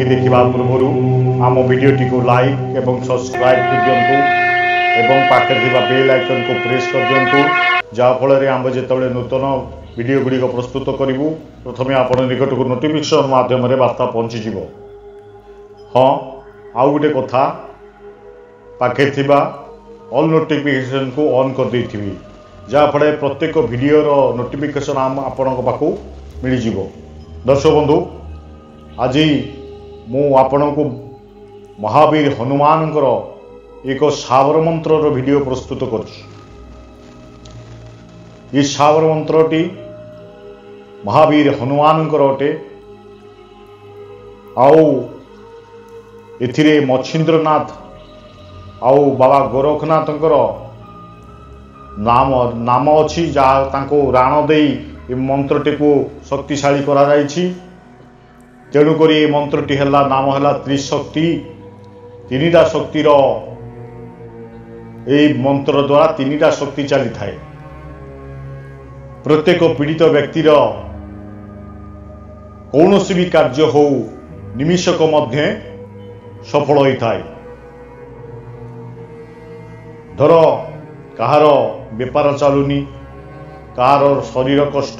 देखा पूर्व आम भिडियोटी को लाइक एवं सब्सक्राइब कर दिंतु एवं पाखे बेल आइकन को प्रेस कर दिंतु जहाँफल आम जो नूतन वीडियो गुड़िक प्रस्तुत करूँ प्रथम आपण निकट को नोटिफिकेशन माध्यम वार्ता पहुँचीज। हाँ आउ गोटे कथा पाखे ऑल नोटिफिकेशन को ऑन कर देथिबी जहाँफल प्रत्येक वीडियो नोटिफिकेशन आपण पाखक मिल जाव। दर्शक बंधु आज मु आपण को महावीर हनुमान एक सावर मंत्र वीडियो प्रस्तुत कर सावर मंत्रटी महावीर हनुमान अटे एथिरे मच्छिंद्रनाथ आउ बाबा गोरखनाथ नाम अच्छी जहाँ राण दे मंत्रटी को शक्तिशाली करा जायछि। तेणुक मंत्रटी नाम है त्रिशक्ति। तीनिटा शक्तिर मंत्र द्वारा तीनिटा शक्ति चली थाए। प्रत्येक पीड़ित व्यक्तिर कौन भी कार्य हो निमिषक मध्य सफल होता है। धर कहार बेपार चलुनी कहार शरीर कष्ट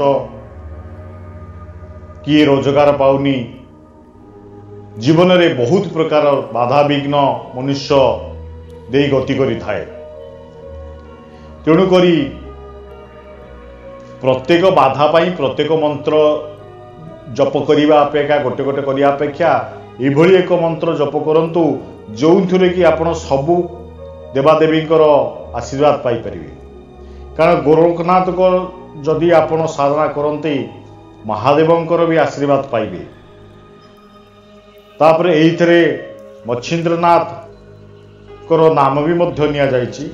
किए रोजगार पाउनी जीवन रे बहुत प्रकार बाधा विघ्न मनुष्य दे गति करि थाए। तेणुक प्रत्येक बाधा पाई प्रत्येक मंत्र जप करने अपेक्षा गोटे गोटे करने अपेक्षा एभली एक मंत्र जप करंतु जो थुरे कि आपण सबु देवादेवी आशीर्वाद पाई परिवे। कारण गोरखनाथ को जदि आपण साधना करते महादेवंकर भी आशीर्वाद पाइबे। तापर एइथरे मच्छिंद्रनाथ कर नाम भी मध्य निया जायछि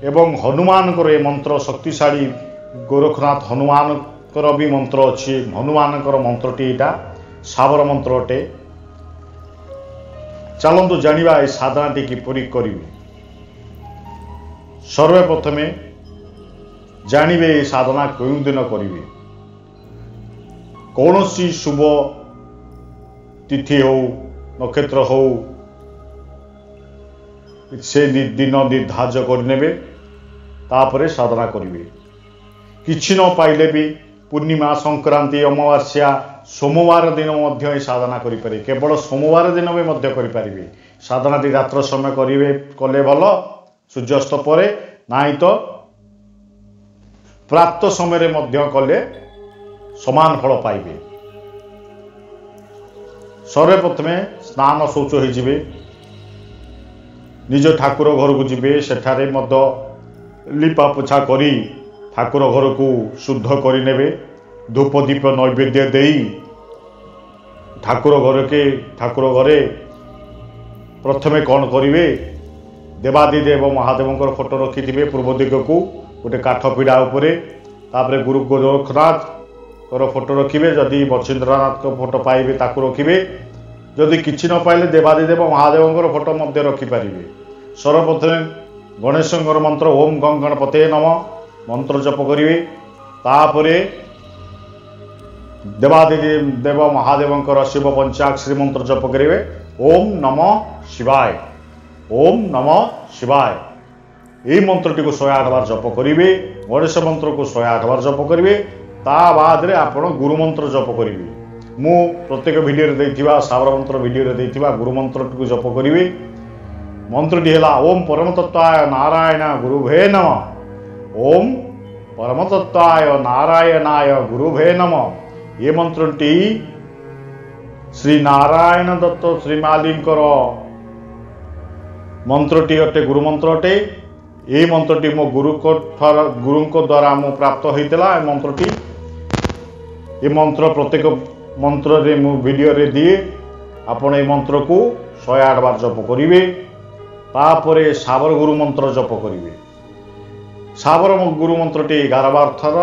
एवं हनुमान कर मंत्र शक्तिशाली गोरखनाथ हनुमान कर भी मंत्र अच्छी। हनुमान कर मंत्रटी एटा सावर मंत्र अटे। चलतु जानिबा ए साधनाटी किपरि करिवे। सर्वप्रथमे जानिबे ए साधना केउ दिन करिवे। कौन सी शुभ तिथि हो नक्षत्र हो से दिन निर्धार्य करने तापरे साधना करेंगे। किछि न पाइले भी पूर्णिमा संक्रांति अमावास्या सोमवार दिन मध्य साधना करें। केवल सोमवार दिन में मध्य करें। साधना रात्र समय करेंगे कले भल सूर्यास्त पर ना तो प्रात समय मध्य कले समान फल पाइबे। सर्वप्रथमे स्नान शौच हो निज ठाकुर घर को जीवे। सेठारे मध्य लिपा पोछा करी ठाकुर घर को शुद्ध करिनेबे। धूप दीप नैवेद्य देई ठाकुर घरे प्रथमे कौन करिवे देवादिदेव महादेवंकर फोटो रखिथिबे पूर्व दिग को गोटे काठ पीड़ा उपरे। तापरे गुरु गोरखनाथ कर फोटो रखिए। जदि मच्छिंद्रनाथ को फोटो पाइबे ताकू रखिए। जदि किछि न पाइले देवादिदेव महादेवंकर फोटो मध्य रखिपारे। सर्वप्रथमे गणेशंकर मंत्र ओम गं गणपते नमः मंत्र जप करेंगे। तापरे देवादिदेव महादेवंकर शिव पंचाक्षरी मंत्र जप करेंगे। ओम नमः शिवाय ओम नमः शिवाय यही मंत्रटी को 108 बार जप करेंगे। गणेश मंत्र को 108 बार जप करेंगे। ता बाद रे आपण गुरु मंत्र जप करेंगे। मु प्रत्येक वीडियो रे देथिबा सावर मंत्र वीडियो रे देथिबा गुरु मंत्र को जप करेंगे। मंत्रटी है ओम परमतत्वाय नारायण गुरुभे नमः। ओम परमतत्वाय नारायणाय गुरुभे नमः। ये मंत्रटी श्री नारायण दत्त श्रीमालींकर मंत्रटी अटे गुरु मंत्र अटे। ये मंत्रटी मो गुरु द्वारा मो प्राप्त होता है। मंत्रटी ये मंत्र प्रत्येक मंत्र रे मु वीडियो रे दिए आपण ये मंत्र को 108 बार जप करेंगे। तापरे सावर गुरु मंत्र जप करेंगे। सावर गुरु मंत्रटी 11 बार थर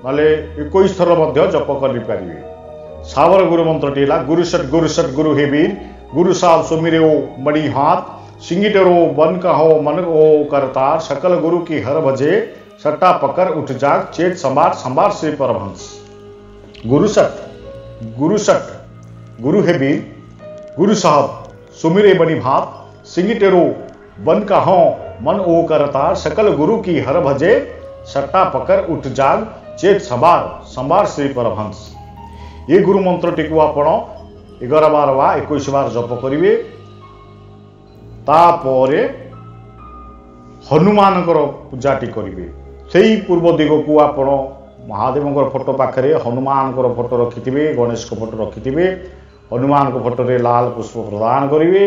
नाले 21 थर मध्य जप करें। सावर गुरु मंत्रटी गुरु सट गुरु हे वीर गुरु साहब सुमिरे ओ मणि हाथ सिंगिटरो बन कहो मन ओ करतार सकल गुरु की हर भजे सट्टा पकर उठ जाग चेत संभार संभार श्री परमहंस। गुरु सट गुरु हे वीर गुरु साहब सुमिरे बनी भात सिंगी टेरो बन का हों मन ओ करता सकल गुरु की हर भजे सट्टा पकर उठ जाग चेत सबार संबार श्री परमहंस। ये गुरु मंत्रटी को आपण 11 बार वा 21 बार जप करिवे। तापरे हनुमान पूजाटी करिवे। सेही पूर्व दिग को आपण महादेव फोटो पाखरे हनुमान फोटो रखिथिबे, गणेश को फोटो रखिथिबे। हनुमान को फोटो रे लाल पुष्प प्रदान करिवे।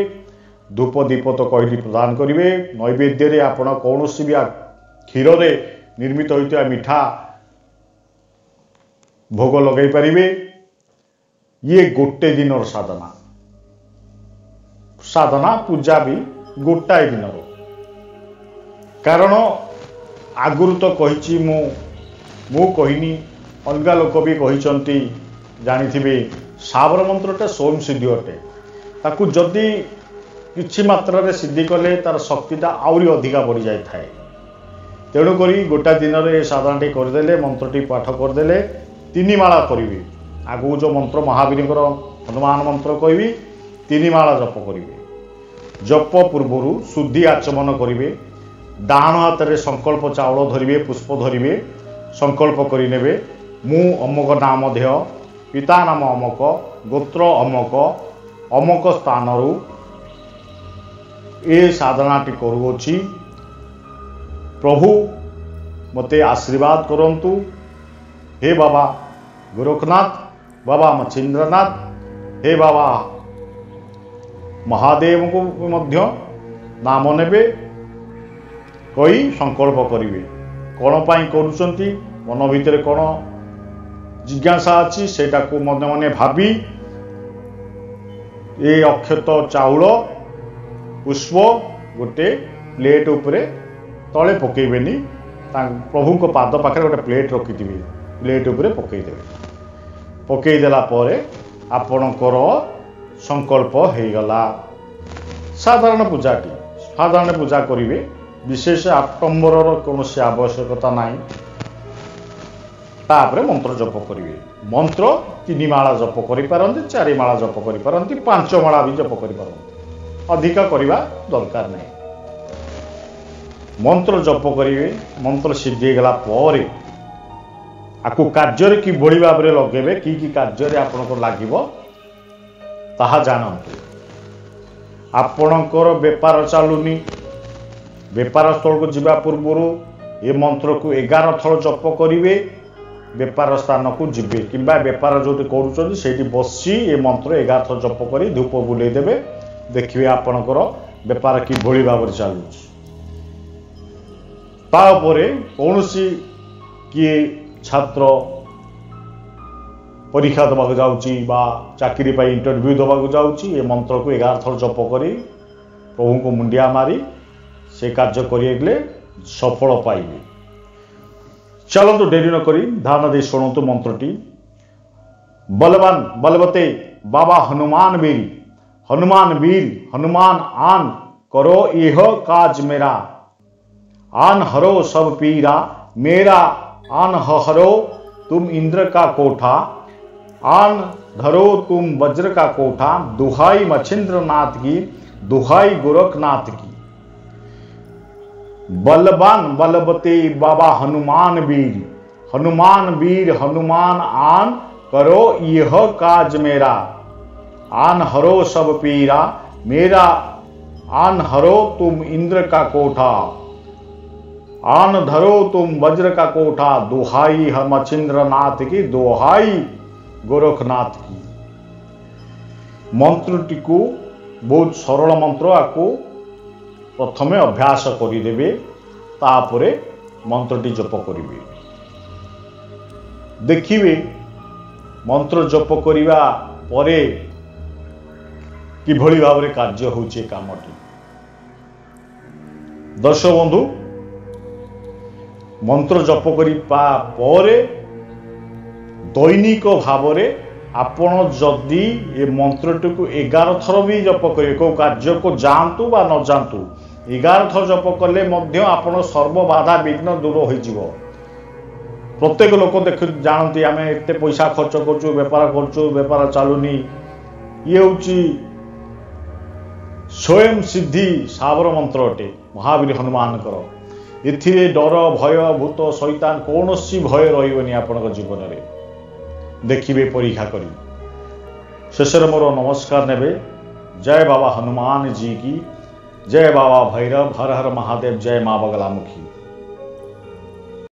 धूप दीप तो कहली प्रदान करिवे। नैवेद्य रे आपण कौनसी भी क्षीर रे निर्मित होइता मिठा भोग लगे पारिबे। ये गोटे दिन साधना साधना पूजा भी गोटाए दिन। कारण आगुरु तो कही मु कहनी अलग लोक भी कही जानी साबर मंत्रटा स्वयं सिद्धि अटे। ताकू जदि किछि मात्रा रे सिद्धि कले तार शक्तिटा आउरी अधिका बढ़ी जाए थाए। तेणुक गोटा दिन में साधनाटी करदे मंत्रटी पाठ करदे 3 माला करेंगे। आगु जो मंत्र महावीर हनुमान मंत्र कहि 3 माला जप करेंगे। जप पूर्वर शुद्धि आचमन करेंगे। डाण हाथ में संकल्प चाउल धरिवे, पुष्प धरिवे, संकल्प करेंगे। मु अमक नाम देह पिता नाम अमक गोत्र अमक अमक स्थान ए साधनाटी करुछि। प्रभु मते आशीर्वाद करंतु। हे बाबा गोरखनाथ, बाबा मच्छिंद्रनाथ, हे बाबा महादेव को मध्य नाम नेबे कही संकल्प करिवे। कौन पाई करुचंती मन भितर कौन जिज्ञासा अच्छी सेटा को मन मन भाबी ए अक्षत चाउल पुष्प गोटे प्लेट उपरे तले पकेबेनी। प्रभु को पाद पाखे गोटे प्लेट रखी प्लेट उपरे पकईदेवे। पकईदेला परे आपणकर संकल्प हो गला। साधारण पूजाटी साधारण पूजा करेंगे। विशेष आडंबर कौन आवश्यकता नहीं। तापर मंत्र जप करेंगे। मंत्र 3 माला जप करें, 4 माला जप करें, 5 माला भी जप करें। अधिक करवा दरकार नहीं। मंत्र जप करेंगे। मंत्र सिद्धि गला पर आपको कार्य कि भाव में लगे कि कार्य आपको लगे ताहा जानतु। आपणकर बेपार चलुनी, बेपार स्थल को जीवा पूर्व ये मंत्र को 11 थर जप करेंगे। बेपार स्थान को जीवे किंबा बेपार जो कर बसी ये मंत्र 11 थर जप कर धूप बुलेदेवे। देखिए आपणकर बेपार कि भाव में चलु। तापरे कौन सी किए छात्र परीक्षा दबाक जाउची बा चाकरी पाई इंटरव्यू दबाक जाउची ये मंत्र को 11 थर जप करी प्रभु को मुंडिया मारी से कार्य करिए सफल पाइबे। चलतु डेरी न करी धारणा दे शुणु मंत्रटी। बलवान बलवते बाबा हनुमान वीर, हनुमान वीर हनुमान आन करो यह काज मेरा। आन हरो सब पीरा मेरा, आन हरो तुम इंद्र का कोठा, आन धरो तुम वज्र का कोठा। दुहाई मच्छिंद्र नाथ की, दुहाई गोरखनाथ की। बलवान बलवते बाबा हनुमान वीर, हनुमान वीर हनुमान आन करो यह काज मेरा। आन हरो सब पीरा मेरा, आन हरो तुम इंद्र का कोठा, आन धरो तुम वज्र का कोठा। दुहाई मच्छिंद्र नाथ की, दुहाई गोरखनाथ की। मंत्रटी को बहुत सरल मंत्र। आपको प्रथमे अभ्यास करदेवे, तापरे मंत्रटी जप करेंगे। देखिए मंत्र जप करने परे किभली भाव में कार्य होचे कामटी। दर्शक बंधु मंत्र जप करिपा परे दैनिक भाव में आपण जदि ये मंत्रटी को 11 थर भी जप करेंगे, को कार्य को जातु बा न जातु 11 थर जप कले मध्य आपण सर्व बाधा विघ्न दूर हो। प्रत्येक लोक देख जानती आम एत पैसा खर्च करचु, बेपार करचु, बेपार चलुनी, ये हूँ स्वयं सिद्धि साबर मंत्र अटे महावीर हनुमान एथिरे डर भय भूत शैतान कौन भय रही आपण जीवन में देखिए परीक्षा करी शेष मोर नमस्कार नेबे। जय बाबा हनुमान जी की जय, बाबा भैरव, हर हर महादेव, जय माँ बगलामुखी।